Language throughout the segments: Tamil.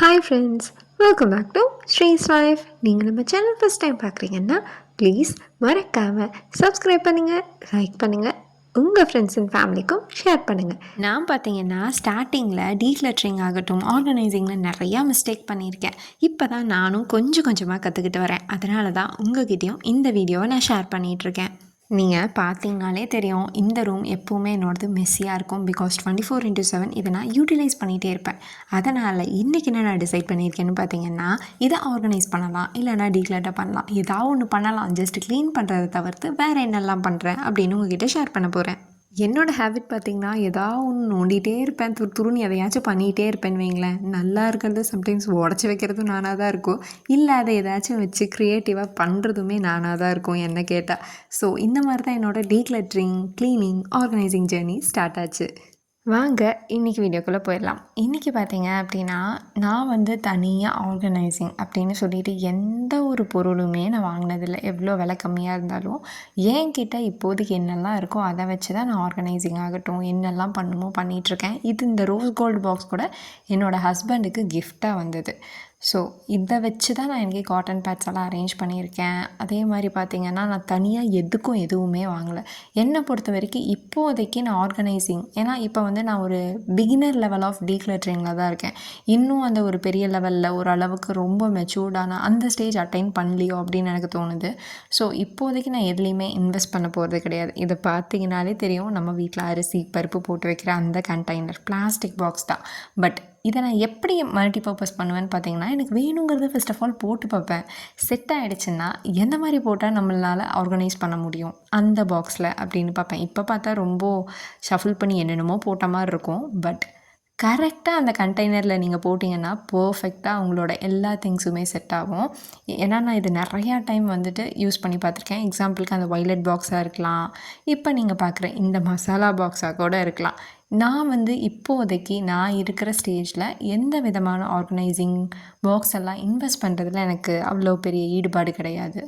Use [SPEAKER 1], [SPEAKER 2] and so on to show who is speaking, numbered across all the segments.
[SPEAKER 1] Hi friends, welcome back to Sri's life. நீங்கள் நம்ம சேனல் ஃபஸ்ட் டைம் பார்க்குறீங்கன்னா ப்ளீஸ் மறக்காமல் சப்ஸ்கிரைப் பண்ணுங்கள், லைக் பண்ணுங்கள், உங்கள் ஃப்ரெண்ட்ஸ் அண்ட் ஃபேமிலிக்கும் ஷேர் பண்ணுங்கள். நான் பார்த்தீங்கன்னா ஸ்டார்டிங்கில் டீக்ளட்டரிங் ஆகட்டும், ஆர்கனைசிங்கில் நிறையா மிஸ்டேக் பண்ணியிருக்கேன். இப்போ தான் நானும் கொஞ்சம் கொஞ்சமாக கற்றுக்கிட்டு வரேன். அதனால தான் உங்ககிட்டயும் இந்த வீடியோவை நான் ஷேர் பண்ணிகிட்ருக்கேன். நீங்கள் பார்த்தீங்கனாலே தெரியும், இந்த ரூம் எப்போவுமே என்னோடது மெஸ்ஸியாக இருக்கும். பிகாஸ் 24/7 இதை நான் யூட்டிலைஸ் பண்ணிகிட்டே இருப்பேன். அதனால் இன்றைக்கி என்ன நான் டிசைட் பண்ணியிருக்கேன்னு பார்த்தீங்கன்னா, இதை ஆர்கனைஸ் பண்ணலாம், இல்லைனா டீக்ளட்டர் பண்ணலாம், ஏதாவது ஒன்று பண்ணலாம். ஜஸ்ட் க்ளீன் பண்ணுறதை தவிர்த்து வேறு என்னெல்லாம் பண்ணுறேன் அப்படின்னு உங்ககிட்ட ஷேர் பண்ண போகிறேன். என்னோடய ஹேபிட் பார்த்திங்கன்னா, ஏதாவது ஒன்று நோண்டிகிட்டே இருப்பேன், துருன்னு எதையாச்சும் பண்ணிகிட்டே இருப்பேன்னு வைங்களேன். நல்லா இருக்கிறது சம்டைம்ஸ் உடச்சி வைக்கிறதும் நானாக தான் இருக்கும், இல்லை அதை ஏதாச்சும் வச்சு க்ரியேட்டிவாக பண்ணுறதுமே நானாக தான் இருக்கும் என்ன கேட்டால். ஸோ இந்த மாதிரி தான் என்னோடய decluttering, cleaning, organising journey start ஆச்சு. வாங்க இன்றைக்கி வீடியோக்குள்ளே போயிடலாம். இன்றைக்கி பார்த்தீங்க அப்படின்னா, நான் வந்து தனியாக ஆர்கனைசிங் அப்படின்னு சொல்லிட்டு எந்த ஒரு பொருளுமே நான் வாங்கினதில்லை. எவ்வளோ விலை கம்மியாக இருந்தாலும் என்கிட்ட இப்போதைக்கு என்னெல்லாம் இருக்கோ அதை வச்சு தான் நான் ஆர்கனைசிங் ஆகட்டும், என்னெல்லாம் பண்ணுமோ பண்ணிகிட்ருக்கேன். இது இந்த ரோஸ் கோல்டு பாக்ஸ் கூட என்னோடய ஹஸ்பண்டுக்கு கிஃப்டாக வந்தது. ஸோ இதை வச்சு தான் நான் எனக்கு காட்டன் பேட்ஸ் எல்லாம் அரேஞ்ச் பண்ணியிருக்கேன். அதே மாதிரி பார்த்திங்கன்னா, நான் தனியாக எதுவுமே வாங்கலை. என்னை பொறுத்த வரைக்கும் இப்போதைக்கு நான் ஆர்கனைசிங், ஏன்னா இப்போ வந்து நான் ஒரு பிகினர் லெவல் ஆஃப் டீக்ளட்டரிங்கில் தான் இருக்கேன். இன்னும் அந்த ஒரு பெரிய லெவலில் ஒரு அளவுக்கு ரொம்ப மெச்சூர்டான அந்த ஸ்டேஜ் அட்டைன் பண்ணலையோ அப்படின்னு எனக்கு தோணுது. ஸோ இப்போதைக்கு நான் எதுலேயுமே இன்வெஸ்ட் பண்ண போகிறது கிடையாது. இதை பார்த்திங்கனாலே தெரியும், நம்ம வீட்டில் அரிசி பருப்பு போட்டு வைக்கிற அந்த கண்டெய்னர் பிளாஸ்டிக் பாக்ஸ் தான். பட் இதை நான் எப்படி மல்டி பர்பஸ் பண்ணுவேன்னு பார்த்தீங்கன்னா, எனக்கு வேணுங்கிறது ஃபர்ஸ்ட் ஆஃப் ஆல் போட்டு பார்ப்பேன். செட் ஆகிடுச்சுன்னா எந்த மாதிரி போட்டால் நம்மளால் ஆர்கனைஸ் பண்ண முடியும் அந்த பாக்ஸில் அப்படின்னு பார்ப்பேன். இப்போ பார்த்தா ரொம்ப ஷஃபில் பண்ணி என்னென்னமோ போட்ட மாதிரி இருக்கும். பட் கரெக்டாக அந்த கண்டெய்னரில் நீங்கள் போட்டிங்கன்னா பர்ஃபெக்டாக உங்களோட எல்லா திங்ஸுமே செட் ஆகும். ஏன்னா நான் இது நிறையா டைம் வந்துட்டு யூஸ் பண்ணி பார்த்துருக்கேன். எக்ஸாம்பிளுக்கு அந்த வைலட் பாக்ஸாக இருக்கலாம், இப்போ நீங்கள் பார்க்குற இந்த மசாலா பாக்ஸாக கூட இருக்கலாம். நான் வந்து இப்போதைக்கு நான் இருக்கிற ஸ்டேஜில் எந்த விதமான ஆர்கனைசிங் பாக்ஸ் எல்லாம் இன்வெஸ்ட் பண்ணுறதுல எனக்கு அவ்வளோ பெரிய ஈடுபாடு கிடையாது.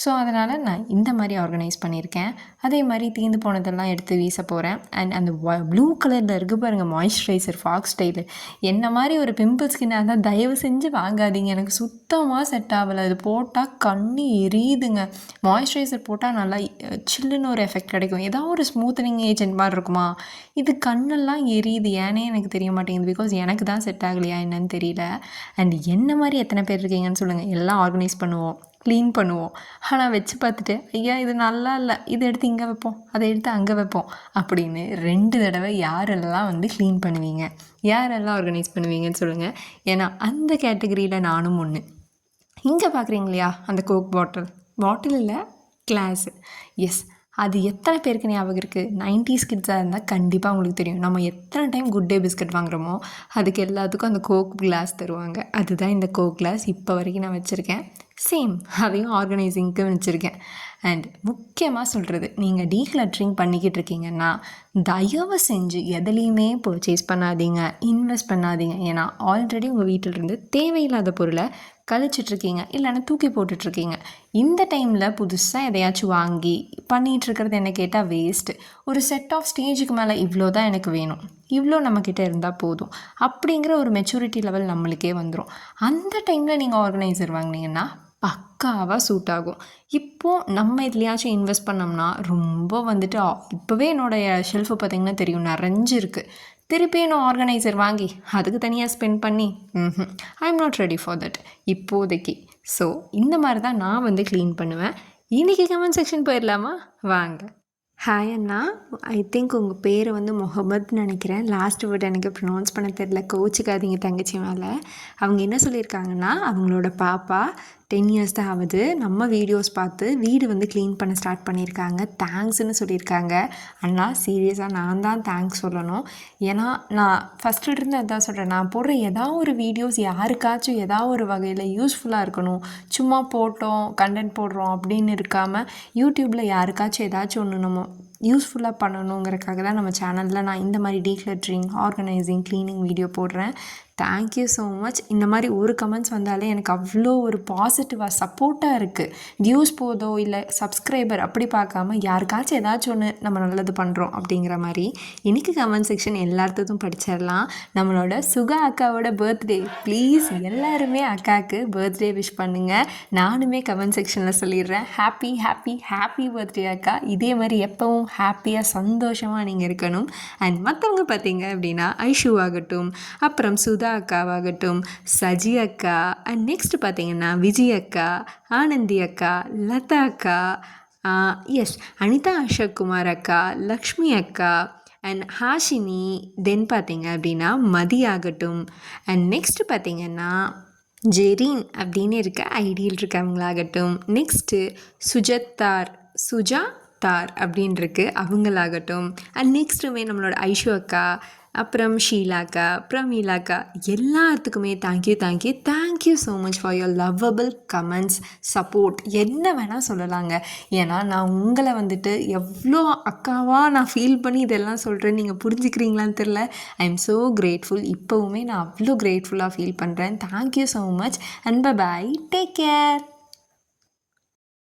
[SPEAKER 1] ஸோ அதனால் நான் இந்த மாதிரி ஆர்கனைஸ் பண்ணியிருக்கேன். அதே மாதிரி தீர்ந்து போனதெல்லாம் எடுத்து வீச போகிறேன். அண்ட் அந்த ப்ளூ கலரில் இருக்கு பாருங்கள் மாய்ஸ்சரைசர் ஃபாக்ஸ் ஸ்டைலு, என்ன மாதிரி ஒரு பிம்பிள் ஸ்கின்னாக இருந்தால் தயவு செஞ்சு வாங்காதீங்க. எனக்கு சுத்தமாக செட் ஆகலை. அது போட்டால் கண்ணு எரியுதுங்க. மாய்ஸ்சரைசர் போட்டால் நல்லா சில்லுன்னு ஒரு எஃபெக்ட் கிடைக்கும், ஏதாவது ஒரு ஸ்மூத்தனிங் ஏஜென்ட் மாதிரி இருக்குமா. இது கண்ணெல்லாம் எரியுது, ஏன்னே எனக்கு தெரிய மாட்டேங்குது. பிகாஸ் எனக்கு தான் செட் ஆகலையா என்னன்னு தெரியல. அண்ட் என்ன மாதிரி எத்தனை பேர் இருக்கீங்கன்னு சொல்லுங்கள். எல்லாம் ஆர்கனைஸ் பண்ணுவோம், க்ளீன் பண்ணுவோம், ஆனால் வச்சு பார்த்துட்டு ஐயா இது நல்லா இல்லை, இதை எடுத்து இங்கே வைப்போம், அதை எடுத்து அங்கே வைப்போம் அப்படின்னு 2 தடவை யாரெல்லாம் வந்து க்ளீன் பண்ணுவீங்க, யாரெல்லாம் ஆர்கனைஸ் பண்ணுவீங்கன்னு சொல்லுங்கள். ஏன்னா அந்த கேட்டகரியில் நானும் ஒன்று. இங்கே பார்க்குறீங்க இல்லையா அந்த கோக் பாட்டில் இல்லை கிளாஸு, எஸ் அது எத்தனை பேருக்கு ஞாபகம் இருக்குது? 90s கிட்ஸாக இருந்தால் கண்டிப்பாக உங்களுக்கு தெரியும். நம்ம எத்தனை டைம் குட் டே பிஸ்கட் வாங்குகிறோமோ அதுக்கு எல்லாத்துக்கும் அந்த கோக் கிளாஸ் தருவாங்க. அதுதான் இந்த கோக் கிளாஸ் இப்போ வரைக்கும் நான் வச்சுருக்கேன். சேம் அதையும் ஆர்கனைசிங்க்கு வச்சுருக்கேன். அண்ட் முக்கியமாக சொல்கிறது, நீங்கள் டீக்ளட்டரிங் பண்ணிக்கிட்டு இருக்கீங்கன்னா தயவு செஞ்சு எதுலேயுமே பர்ச்சேஸ் பண்ணாதீங்க, இன்வெஸ்ட் பண்ணாதீங்க. ஏன்னா ஆல்ரெடி உங்கள் வீட்டிலிருந்து தேவையில்லாத பொருளை கழிச்சிட்ருக்கீங்க, இல்லைன்னா தூக்கி போட்டுட்ருக்கீங்க. இந்த டைமில் புதுசாக எதையாச்சும் வாங்கி பண்ணிகிட்ருக்கிறது என்ன கேட்டால் வேஸ்ட்டு. ஒரு செட் ஆஃப் ஸ்டேஜுக்கு மேலே இவ்வளோ தான் எனக்கு வேணும், இவ்வளோ நம்மக்கிட்ட இருந்தால் போதும் அப்படிங்கிற ஒரு மெச்சூரிட்டி லெவல் நம்மளுக்கே வந்துடும். அந்த டைமில் நீங்கள் ஆர்கனைசர் வாங்கினீங்கன்னா பக்காவாக சூட் ஆகும். இப்போது நம்ம எதுலையாச்சும் இன்வெஸ்ட் பண்ணோம்னா ரொம்ப வந்துட்டு இப்போவே என்னோடய ஷெல்ஃபை பார்த்திங்கன்னா தெரியும், நிறைஞ்சிருக்கு. திருப்பி நான் ஆர்கனைசர் வாங்கி அதுக்கு தனியாக ஸ்பெண்ட் பண்ணி I am not ready for that இப்போதைக்கு. ஸோ இந்த மாதிரி தான் நான் வந்து க்ளீன் பண்ணுவேன். இன்றைக்கி கமெண்ட் செக்ஷன் போயிடலாமா? வாங்க. ஹாய் அண்ணா, ஐ திங்க் உங்கள் பேர் வந்து முகமதுன்னு நினைக்கிறேன். லாஸ்ட் வேர்டு எனக்கு ப்ரொனவுன்ஸ் பண்ண தெரில, கோச்சிக்காதீங்க தங்கச்சி மேலே. அவங்க என்ன சொல்லியிருக்காங்கன்னா, அவங்களோட பாப்பா 10 இயர்ஸ் தான் ஆகுது, நம்ம வீடியோஸ் பார்த்து வீடு வந்து க்ளீன் பண்ண ஸ்டார்ட் பண்ணியிருக்காங்க, தேங்க்ஸ்ன்னு சொல்லியிருக்காங்க. அண்ணா சீரியஸாக நான் தான் தேங்க்ஸ் சொல்லணும். ஏன்னா நான் ஃபஸ்ட்டு இருந்து அதான் சொல்கிறேன், நான் போடுற ஏதாவது ஒரு வீடியோஸ் யாருக்காச்சும் ஏதாவது ஒரு வகையில் யூஸ்ஃபுல்லாக இருக்கணும். சும்மா போட்டோம் கண்டென்ட் போடுறோம் அப்படின்னு இருக்காமல் யூடியூப்பில் யாருக்காச்சும் ஏதாச்சும் ஒன்று நம்ம யூஸ்ஃபுல்லாக பண்ணணுங்கிறக்காக தான் நம்ம சேனலில் நான் இந்த மாதிரி டீக்ளட்டரிங், ஆர்கனைசிங், க்ளீனிங் வீடியோ போடுறேன். Thank you so much. இந்த மாதிரி ஒரு கமெண்ட்ஸ் வந்தாலே எனக்கு அவ்வளோ ஒரு பாசிட்டிவாக சப்போர்ட்டாக இருக்குது. வியூஸ் போதோ இல்லை சப்ஸ்கிரைபர் அப்படி பார்க்காம யாருக்காச்சும் ஏதாச்சும் ஒன்று நம்ம நல்லது பண்ணுறோம் அப்படிங்கிற மாதிரி. இன்றைக்கி கமெண்ட் செக்ஷன் எல்லாத்துக்கும் படிச்சிடலாம். நம்மளோட சுகா அக்காவோட பர்த்டே. ப்ளீஸ் எல்லாருமே அக்காவுக்கு பர்த்டே விஷ் பண்ணுங்கள். நானுமே கமெண்ட் செக்ஷனில் சொல்லிடுறேன், ஹாப்பி ஹாப்பி ஹாப்பி பர்த்டே அக்கா. இதே மாதிரி எப்பவும் ஹாப்பியாக சந்தோஷமாக நீங்கள் இருக்கணும். அண்ட் மற்றவங்க பார்த்தீங்க அப்படின்னா ஐஷு ஆகட்டும், அப்புறம் சுதா அக்காவாகட்டும், சஜி அக்கா, அண்ட் நெக்ஸ்ட் பார்த்தீங்கன்னா விஜய் அக்கா, ஆனந்தி அக்கா, லதா அக்கா, எஸ் அனிதா அசோக் குமார் அக்கா, லக்ஷ்மி அக்கா, அண்ட் ஹாஷினி, தென் பார்த்தீங்க அப்படின்னா மதி ஆகட்டும், அண்ட் நெக்ஸ்ட் பார்த்தீங்கன்னா ஜெரீன் அப்படின்னு இருக்க ஐடியில் இருக்கவங்களாகட்டும், நெக்ஸ்ட்டு சுஜா தார் அப்படின்னு இருக்கு அவங்களாகட்டும், அண்ட் நெக்ஸ்ட்டுமே நம்மளோட ஐஷு அக்கா, அப்புறம் ஷீலாக்கா, பிரமீலாக்கா, எல்லாத்துக்குமே thank you so much for your lovable comments, support. என்ன வேணால் சொல்லலாங்க. ஏன்னா நான் உங்களை வந்துட்டு எவ்வளோ அக்காவாக நான் ஃபீல் பண்ணி இதெல்லாம் சொல்கிறேன், நீங்கள் புரிஞ்சுக்கிறீங்களான்னு தெரில. I am so grateful. இப்போவுமே நான் அவ்வளோ கிரேட்ஃபுல்லாக ஃபீல் பண்ணுறேன். Thank you so much and bye, take care.